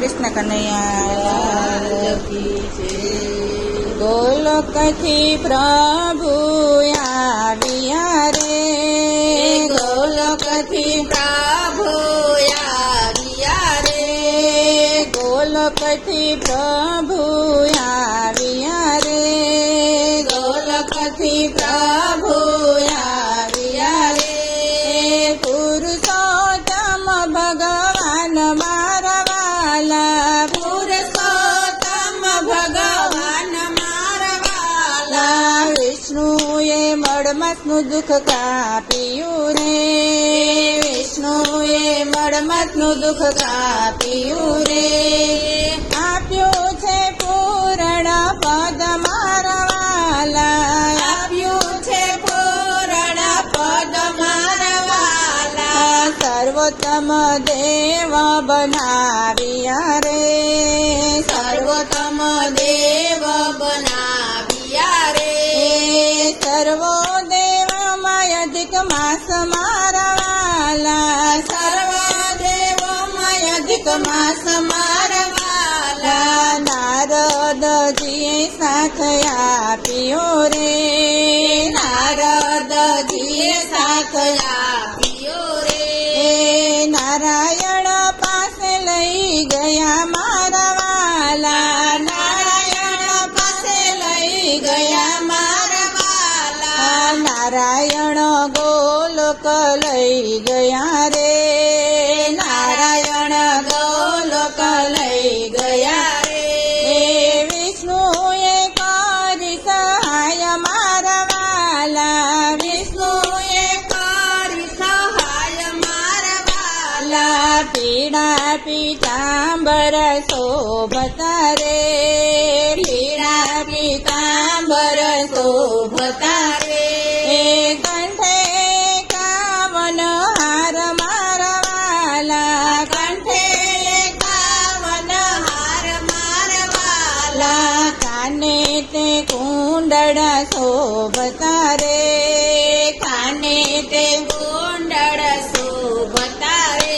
કૃષ્ણ કનૈયા ગોલોકથી પ્રભુ આવ્યા રે, ગોલોકથી પ્રભુ આવ્યા રે, ગોલોકથી પ્રભુ આવ્યા રે, ગોલોકથી પ્રભુ આવ્યા રે, પુરુષોત્તમ ભગવાન મારા વાલા, પુરુષોત્તમ ભગવાન મારા વાલા, વિષ્ણુએ મળમતનું દુઃખ કાપ્યું રે, વિષ્ણુએ મળમતનું દુઃખ કાપ્યું રે, આપ્યું છે પૂર્ણ પદ મારા વાલા, આપ્યું છે પૂર્ણ પદ મારા વાલા, સર્વોત્તમ દેવ બનાવ્યા રે, સર્વોત્તમ દેવ બનાવ્યા રે, સર્વો દેવમય અધિક માસ મારા વાલા, સર્વ દેવમય અધિક માસ મારા વાલા, નારદજીએ સાથ આપ્યો રે, નારદજીએ સાથ આપ્યો રે, નારાયણ પાસે લઈ ગયા મારા વાલા, નારાયણ પાસે લઈ ગયા મારા વાલા, નારાયણ ગોલોક લઈ ગયા રે, નારાયણ ગોલોક લઈ ગયા રે, વિષ્ણુએ કરી સહાય મારા વાલા, વિષ્ણુએ કરી સહાય મારા વાલા, પીળા પીતાંબર શોભતા રે, પીળા પીતાંબર શોભતા રે, કંઠે કામન હાર મારા વાલા, કંઠે કામન હાર મારા વાલા, કાને તે કુંડળ શોભતા રે, કાને તે કુંડળ શોભતા રે,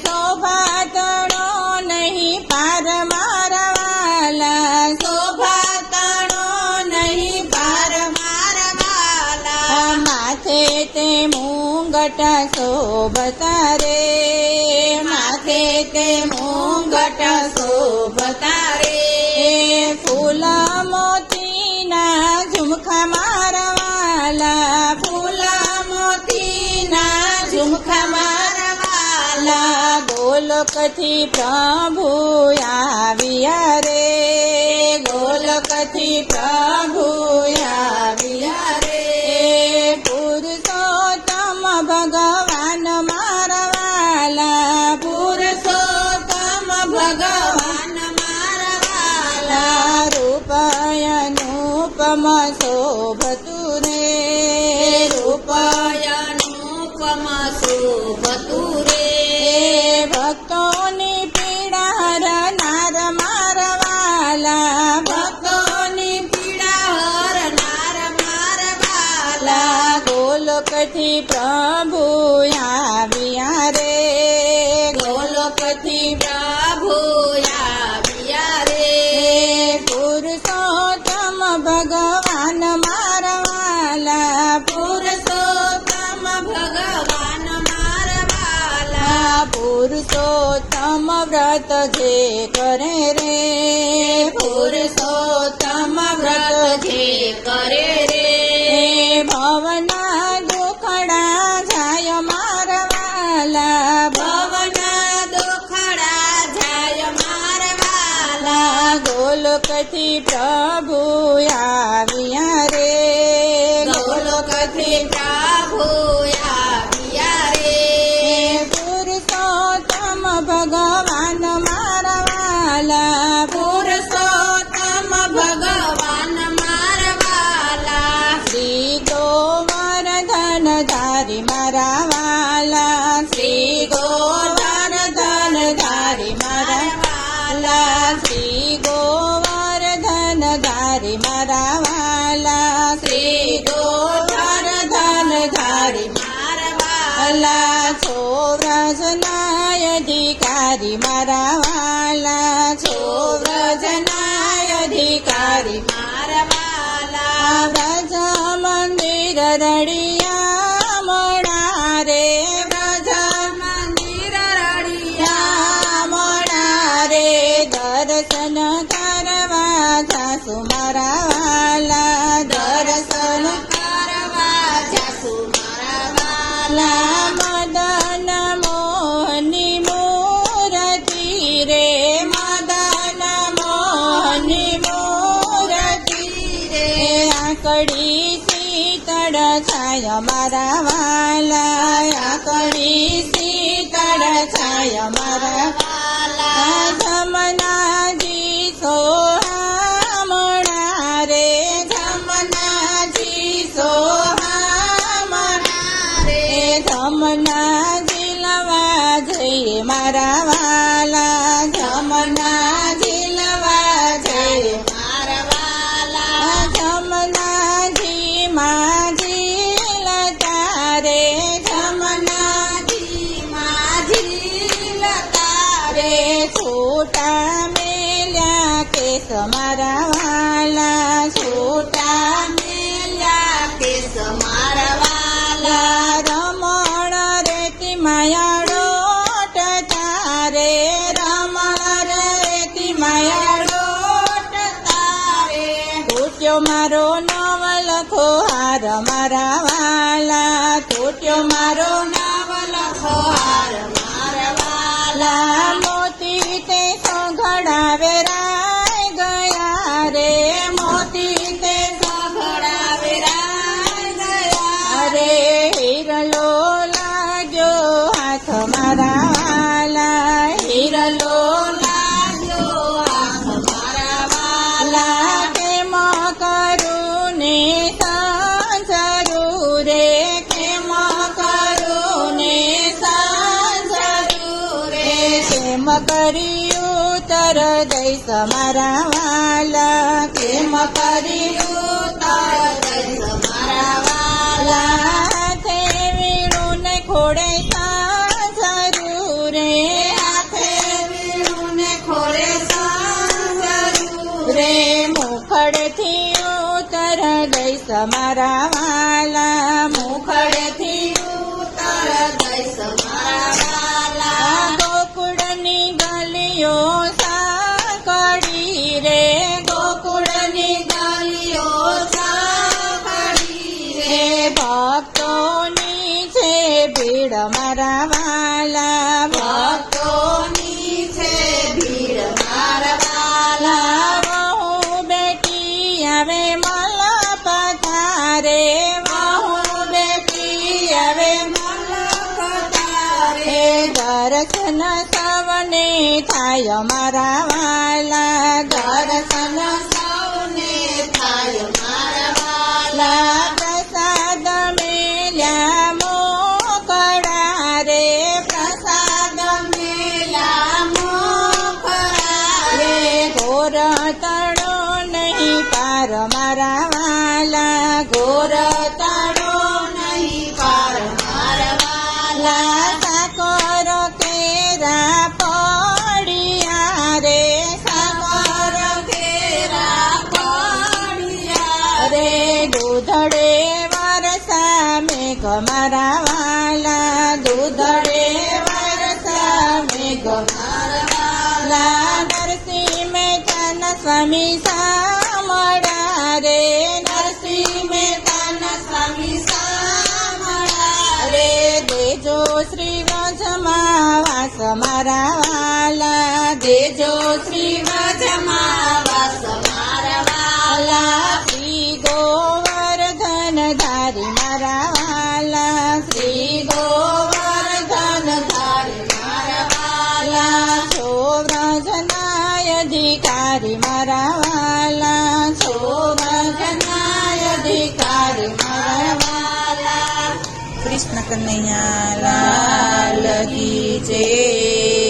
શોભા તણો નહીં પાર મારા વાલા, શોભા તણો નહીં પાર મારા વાલા, માથે તે મુંગટ શોભતા રે, માથે તે મુંગટ શોભતા રે, ફૂલ મોતીના ઝુમખા મારા વાલા, ફૂલ મોતીના ઝુમખા મારા વાલા, ગોલોકથી પ્રભુ આવ્યા રે, ગોલોકથી પ્રભુ આવ્યા રે, પુરુષોત્તમ ભગવાન મારા વાલા, પુરુષોત્તમ ભગવાન મારા વાલા, રૂપયનુપમ શોભતું રે, રૂપયનુપમ શોભતું રે, ભક્તોની પીડા હરનાર મારા વાલા, ભક્તોની પીડા હરનાર મારા વાલા, ગોલોકથી પ્રભુ આવ્યા રે, ગોલોકથી પ્રભુ આવ્યા રે, પુરુષોત્તમ ભગવાન મારા વાલા, પુરુષોત્તમ ભગવાન મારા વાલા, પુરુષોત્તમ વ્રત જે કરે રે, પુરુષોત્તમ વ્રત જે કરે રે, ભવના દુખડા જાય મારા વાલા, ભવના દુખડા જાય મારા વાલા, ગોલોકથી પ્રભુ આવ્યા રે, ગોલોકથી પ્રભુ આવ્યા રે, પુરુષોત્તમ ભગવાન મારા વાલા, પુરુષોત્તમ ભગવાન મારા વાલા, શ્રી ગોવર્ધન ધારી મારા વાલા, શ્રી ગોવર્ધન ધારી મારા વાલા, શ્રી ગોવર્ધન ધારી મારા વાલા, શ્રી ગોવર્ધન ધારી મારા વાલા, છો વ્રજના અધિકાર અધિકારી મારા વાલા છો વ્રજના અધિકારી મારા વાલા વ્રજ મંદિર રડિયા મળા રે વ્રજ મંદિર રડિયા રડિયા મળા રે દર્શન કરવા જાસુ મારા વાલા દર્શન કરવા જાસુ મારા વાલા મદન મોહની મૂરતિ રે મદન મોહની મૂરતિ રે આકડી શીતળ છાય મારા વાલા આકડી શીતળ છાય મારા વાલા જમનાજી સોહામણા રે જમનાજી સોહામણા રે જમનાજી લવા જઈએ મારા વાલા જમનાજી લવા જઈએ મારા વાલા જમનાજી માજી લતા રે જમનાજી માજી લતા રે છોટા મેલ્યા કેસ મારા વાલા છોટા મેલ્યા કેસ મારા વાલા રમણ રેતી માયાડો તારે રમણ રેતી માયાડો તારે તૂટ્યો મારો નવલખો હાર મારા વાલા તૂટ્યો મારો નવલખો હાર મારા વાલા વાલા મોતી તે સંઘડાવે રાય ગયા રે મોતી તે સઘળાવે રાય ગયા અરે હિરલો લાગ્યો હાથ મારા વાલા હિરલો લાગ્યો હાથ મારા વાલા વાલા કેમ કરું ને સાંજરું રે કેમ કરું ને સાંજરું રે કેમ કર્યું તર દઈશ મારા વાલા કેમ કર્યું તર દઈશ મારા વાલા હાથે વીણું ને ખોડે સાંજરું રે હાથે વીણું ને ખોળે સાંજરું રે મુખડથી ઉતર દઈશ મારા વાલા મુખડથી ઉતર દઈશ મારા વાલા ગોકુળની ગલીઓ સાંકળી રે ગોકુળની ગલીઓ સાંકળી રે રે ભક્તોની છે ભીડ મારા વાલા ભક્તોની છે ભીડ મારા વાલા વહુ બેટી આવે મલ પધારે વહુ બેટી આવે મલકતારે દર્શન સવને થાય મારા વાલા દર્શન સૌને થાય મારા વાલા પ્રસાદ મેલ્યા મોકળા રે પ્રસાદ મેલા મોખરા રે ઘોર તળો નહીં પાર મારા વાલા ઘોર તારો નહીં પાર મારા વાલા સાકર કેરા પડિયા રે સાકર કેરા પડિયા રે દૂધડે વરસા મેઘ મારા વાલા દૂધડે વરસા મેઘ મારા વાલા નરસિંહ મહેતાના સ્વામી સામળા રે નરસિંહ મહેતાના સ્વામી સામળા રે દેજો શ્રી વ્રજમાં વાસ મારા વાલા દેજો શ્રી વ્રજમાં વાસ મારા વાલા શ્રી ગોવર્ધન ધારી મારા વાલા શ્રી ગોવર્ધન ધારી મારા વાલા છો વ્રજના અધિકારી મારા વાલા છો વ્રજના અધિકારી મારા વાલા કૃષ્ણ કનૈયા લાલ કી જય